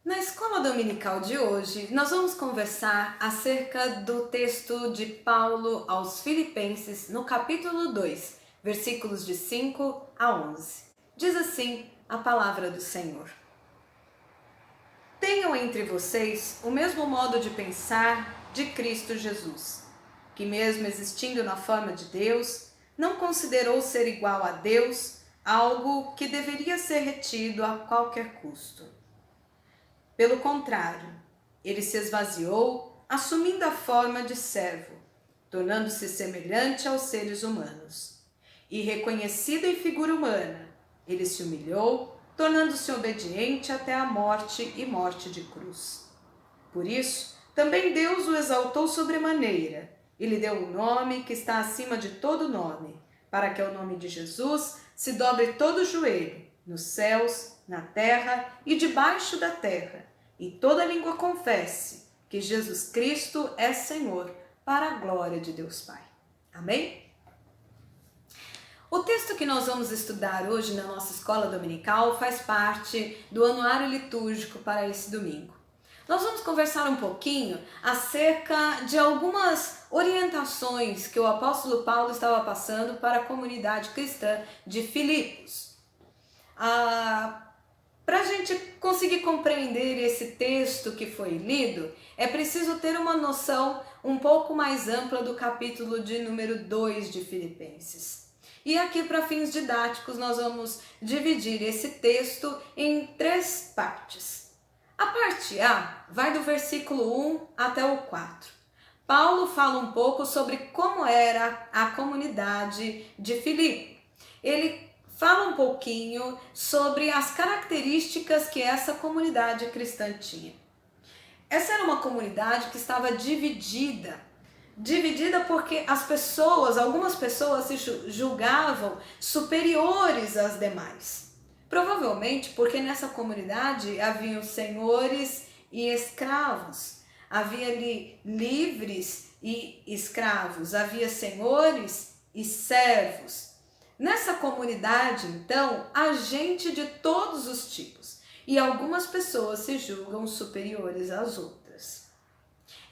Na escola dominical de hoje, nós vamos conversar acerca do texto de Paulo aos Filipenses, no capítulo 2, versículos de 5 a 11. Diz assim a palavra do Senhor: Tenham entre vocês o mesmo modo de pensar de Cristo Jesus, que mesmo existindo na forma de Deus, não considerou ser igual a Deus algo que deveria ser retido a qualquer custo. Pelo contrário, ele se esvaziou, assumindo a forma de servo, tornando-se semelhante aos seres humanos. E reconhecido em figura humana, ele se humilhou, tornando-se obediente até a morte e morte de cruz. Por isso, também Deus o exaltou sobremaneira e lhe deu um nome que está acima de todo nome, para que ao nome de Jesus se dobre todo o joelho, nos céus, na terra e debaixo da terra, e toda língua confesse que Jesus Cristo é Senhor, para a glória de Deus Pai. Amém? O texto que nós vamos estudar hoje na nossa escola dominical faz parte do anuário litúrgico para esse domingo. Nós vamos conversar um pouquinho acerca de algumas orientações que o apóstolo Paulo estava passando para a comunidade cristã de Filipos. Para a gente conseguir compreender esse texto que foi lido, é preciso ter uma noção um pouco mais ampla do capítulo de número 2 de Filipenses. E aqui, para fins didáticos, nós vamos dividir esse texto em 3 partes. A parte A vai do versículo 1 até o 4. Paulo fala um pouco sobre como era a comunidade de Filipe. Ele fala um pouquinho sobre as características que essa comunidade cristã tinha. Essa era uma comunidade que estava dividida porque algumas pessoas se julgavam superiores às demais. Provavelmente porque nessa comunidade haviam senhores e escravos, havia ali livres e escravos, havia senhores e servos. Nessa comunidade, então, há gente de todos os tipos e algumas pessoas se julgam superiores às outras.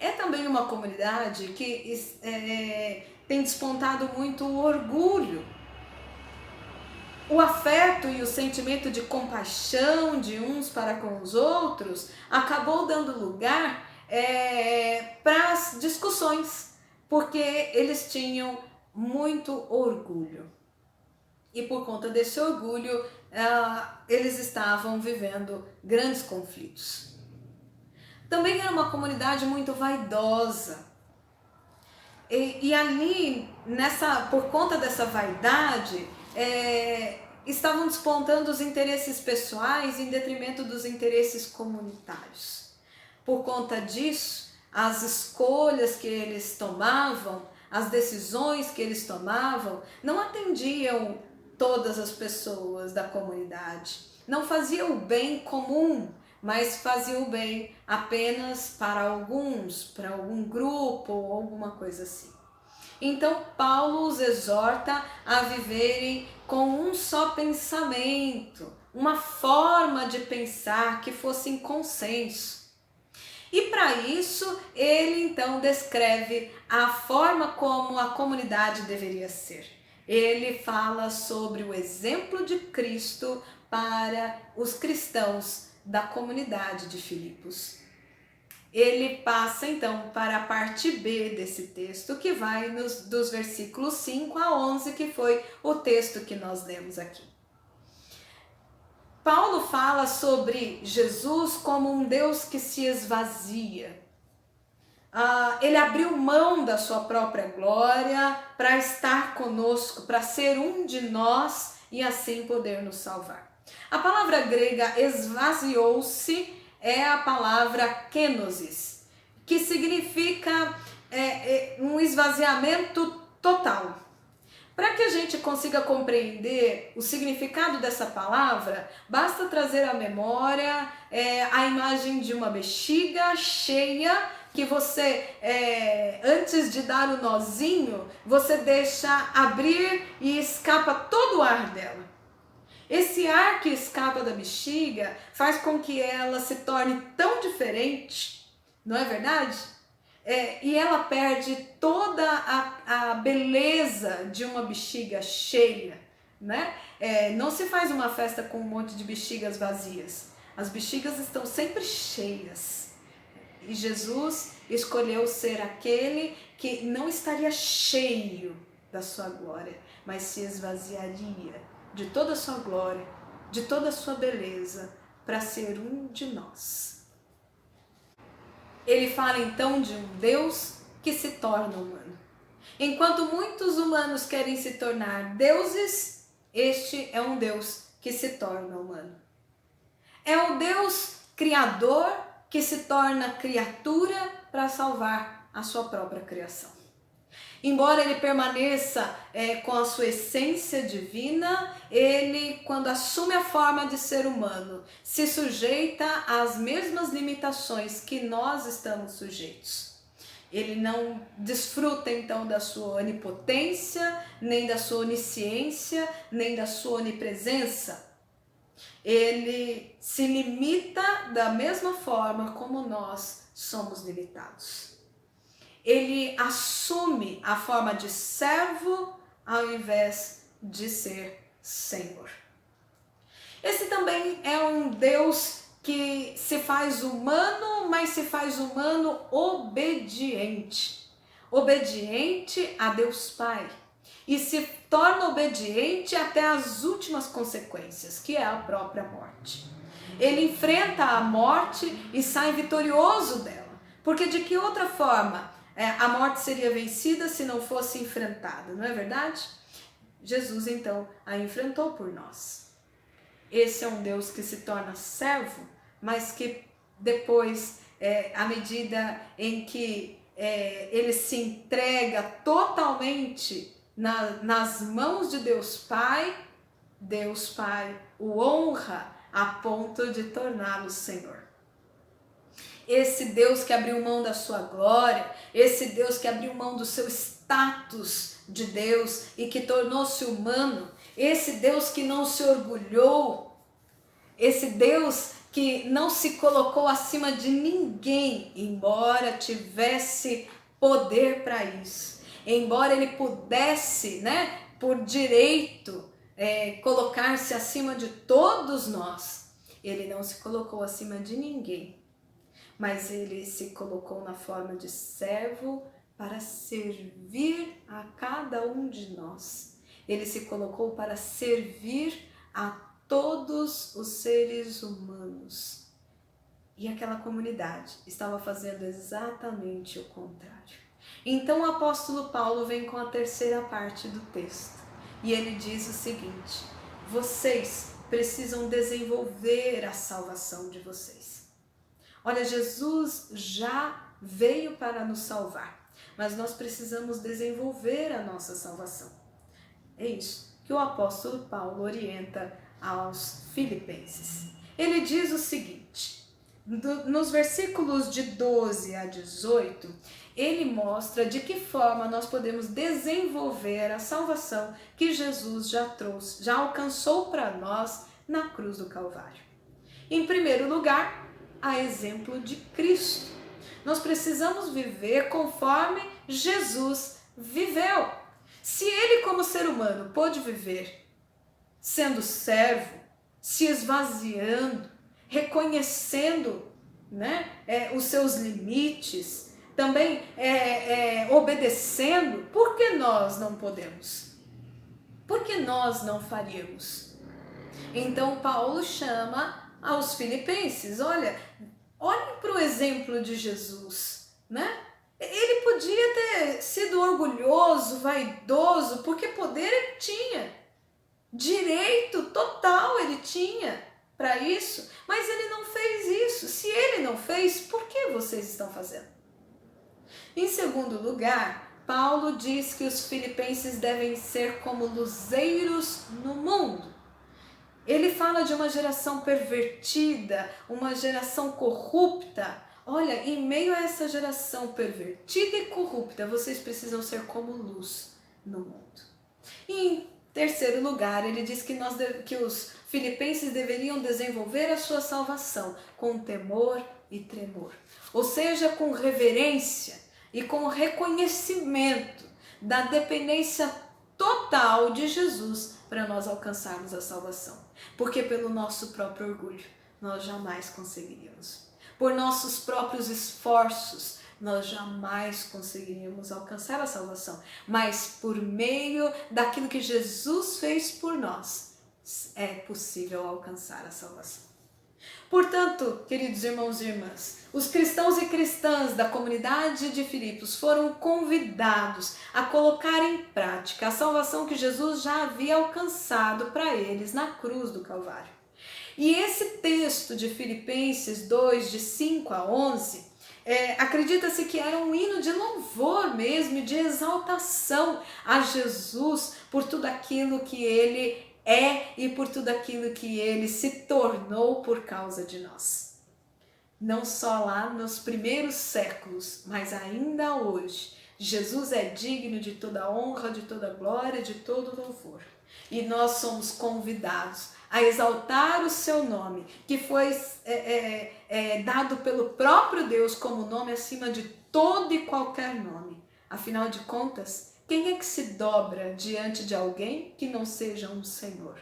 É também uma comunidade que tem despontado muito o orgulho, o afeto e o sentimento de compaixão de uns para com os outros acabou dando lugar para as discussões, porque eles tinham muito orgulho. E por conta desse orgulho, eles estavam vivendo grandes conflitos. Também era uma comunidade muito vaidosa. E ali, por conta dessa vaidade, estavam despontando os interesses pessoais em detrimento dos interesses comunitários. Por conta disso, as escolhas que eles tomavam, as decisões que eles tomavam, não atendiam todas as pessoas da comunidade. Não faziam o bem comum, mas faziam o bem apenas para alguns, para algum grupo ou alguma coisa assim. Então Paulo os exorta a viverem com um só pensamento, uma forma de pensar que fosse em consenso. E para isso ele então descreve a forma como a comunidade deveria ser. Ele fala sobre o exemplo de Cristo para os cristãos da comunidade de Filipos. Ele passa então para a parte B desse texto, que vai dos versículos 5 a 11, que foi o texto que nós lemos aqui. Paulo fala sobre Jesus como um Deus que se esvazia. Ele abriu mão da sua própria glória para estar conosco, para ser um de nós e assim poder nos salvar. A palavra grega esvaziou-se é a palavra kenosis, que significa um esvaziamento total. Para que a gente consiga compreender o significado dessa palavra, basta trazer à memória a imagem de uma bexiga cheia que você, antes de dar o nozinho, você deixa abrir e escapa todo o ar dela. Esse ar que escapa da bexiga faz com que ela se torne tão diferente, não é verdade? E ela perde toda a beleza de uma bexiga cheia, né? Não se faz uma festa com um monte de bexigas vazias. As bexigas estão sempre cheias. E Jesus escolheu ser aquele que não estaria cheio da sua glória, mas se esvaziaria de toda a sua glória, de toda a sua beleza, para ser um de nós. Ele fala então de um Deus que se torna humano. Enquanto muitos humanos querem se tornar deuses, este é um Deus que se torna humano. É o Deus criador que se torna criatura para salvar a sua própria criação. Embora ele permaneça com a sua essência divina, ele, quando assume a forma de ser humano, se sujeita às mesmas limitações que nós estamos sujeitos. Ele não desfruta então da sua onipotência, nem da sua onisciência, nem da sua onipresença. Ele se limita da mesma forma como nós somos limitados. Ele assume a forma de servo ao invés de ser Senhor. Esse também é um Deus que se faz humano, mas se faz humano obediente. Obediente a Deus Pai. E se torna obediente até as últimas consequências, que é a própria morte. Ele enfrenta a morte e sai vitorioso dela. Porque de que outra forma a morte seria vencida se não fosse enfrentada, não é verdade? Jesus então a enfrentou por nós. Esse é um Deus que se torna servo, mas que depois, à medida em que ele se entrega totalmente nas mãos de Deus Pai o honra a ponto de torná-lo Senhor. Esse Deus que abriu mão da sua glória, esse Deus que abriu mão do seu status de Deus e que tornou-se humano, esse Deus que não se orgulhou, esse Deus que não se colocou acima de ninguém, embora tivesse poder para isso, embora ele pudesse, por direito, colocar-se acima de todos nós, ele não se colocou acima de ninguém. Mas ele se colocou na forma de servo para servir a cada um de nós. Ele se colocou para servir a todos os seres humanos. E aquela comunidade estava fazendo exatamente o contrário. Então o apóstolo Paulo vem com a terceira parte do texto. E ele diz o seguinte: vocês precisam desenvolver a salvação de vocês. Olha, Jesus já veio para nos salvar, mas nós precisamos desenvolver a nossa salvação. É isso que o apóstolo Paulo orienta aos filipenses. Ele diz o seguinte, nos versículos de 12 a 18, ele mostra de que forma nós podemos desenvolver a salvação que Jesus já trouxe, já alcançou para nós na cruz do Calvário. Em primeiro lugar, a exemplo de Cristo. Nós precisamos viver conforme Jesus viveu. Se ele, como ser humano, pôde viver sendo servo, se esvaziando, reconhecendo os seus limites, também obedecendo, por que nós não podemos? Por que nós não faríamos? Então Paulo chama aos filipenses, olhem para o exemplo de Jesus, Ele podia ter sido orgulhoso, vaidoso, porque poder ele tinha, direito total ele tinha para isso, mas ele não fez isso. Se ele não fez, por que vocês estão fazendo? Em segundo lugar, Paulo diz que os filipenses devem ser como luzeiros no mundo. Ele fala de uma geração pervertida, uma geração corrupta. Olha, em meio a essa geração pervertida e corrupta, vocês precisam ser como luz no mundo. E em Terceiro lugar, ele diz que os filipenses deveriam desenvolver a sua salvação com temor e tremor. Ou seja, com reverência e com reconhecimento da dependência total de Jesus para nós alcançarmos a salvação. Porque pelo nosso próprio orgulho nós jamais conseguiríamos. Por nossos próprios esforços nós jamais conseguiríamos alcançar a salvação. Mas por meio daquilo que Jesus fez por nós, é possível alcançar a salvação. Portanto, queridos irmãos e irmãs, os cristãos e cristãs da comunidade de Filipos foram convidados a colocar em prática a salvação que Jesus já havia alcançado para eles na cruz do Calvário. E esse texto de Filipenses 2, de 5 a 11, acredita-se que era um hino de louvor mesmo, de exaltação a Jesus por tudo aquilo que ele é e por tudo aquilo que ele se tornou por causa de nós. Não só lá nos primeiros séculos, mas ainda hoje, Jesus é digno de toda honra, de toda glória, de todo louvor. E nós somos convidados a exaltar o seu nome, que foi dado pelo próprio Deus como nome acima de todo e qualquer nome. Afinal de contas, quem é que se dobra diante de alguém que não seja um Senhor?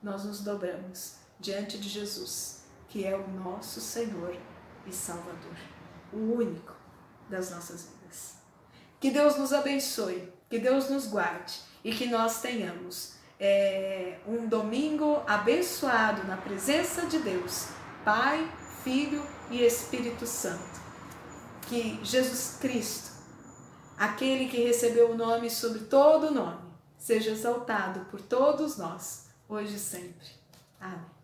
Nós nos dobramos diante de Jesus, que é o nosso Senhor e Salvador, o único das nossas vidas. Que Deus nos abençoe, que Deus nos guarde e que nós tenhamos um domingo abençoado na presença de Deus, Pai, Filho e Espírito Santo. Que Jesus Cristo, aquele que recebeu o nome sobre todo nome, seja exaltado por todos nós, hoje e sempre. Amém.